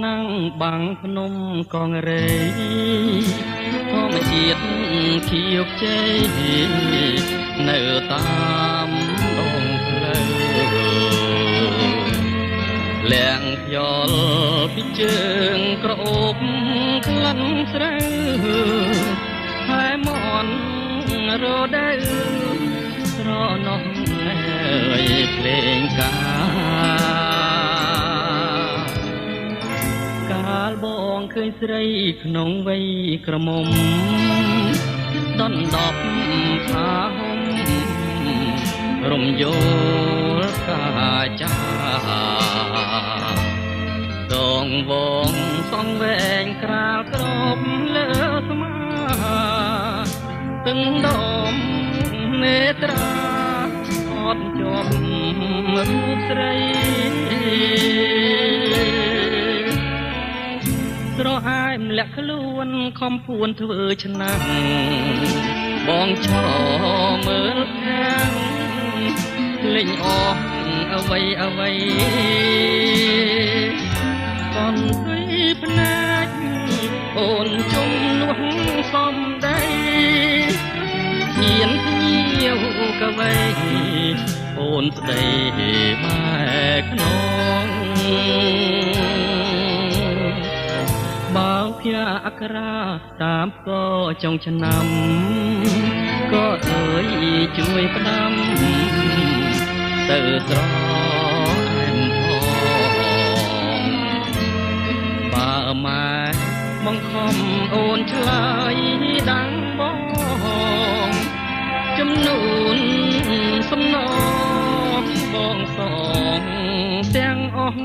ឆ្នាំងបាំងភ្នំកងរេធម្មជាតិខៀវខ្ចីនៅតាមដងផ្លូវលៀងខ្យល់ពីជើងក្រអូបក្លិនស្រូវហើយមន់រដូវស្រណោះអើយភ្លេងកាលបងឃើញស្រីក្នុងវ័យក្រមុំដណ្ដប់ផាហុំរំយោលកាចាដងវងសងវែងក្រាលក្របលើស្មាទឹងដមនេត្រាអត់ជាប់រូបស្រីស្រអាយម្លាក់ខ្លួនខំពួនធ្វើឆ្នាំបងឈរមើលខាងលេងអស់អ្វីអ្វីកូនស្រីភ្នែកអូនជុំនោះសំដីញៀនភ្ញៀវកវៃអូនស្ដីបែកខ្នងបើភ័ក្រអក្រាតាមក៏ចុងឆ្នាំក៏អើយជួយផ្ដាំទៅស្រអែមផងបើម៉ែបង្ខំអូនឆ្លើយដាំងបងចំនួនសំណងបងសងទាំងអស់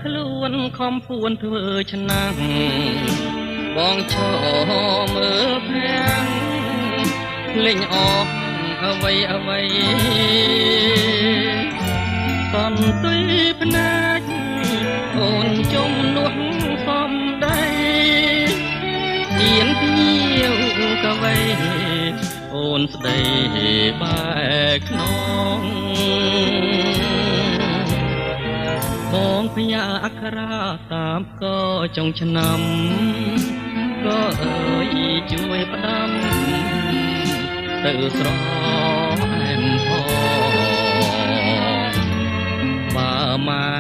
ខ្លួនខំពួនធ្វើឆ្នាំបងឈរមើលភាំងលេងអស់អ្វីអ្វីកូនទុយភ្នែកអូនជុំនោះសំដីអៀនភ្ញៀវកវៃអូនស្ដីបែកខ្នងបងភញាអក្សរាតាមក៏ចុងឆ្នាំក៏អើយជួយផ្ដាំទៅស្រអែមផងបើម៉ែ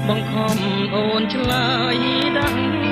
បង្ខំអូនឆ្លើយដាំង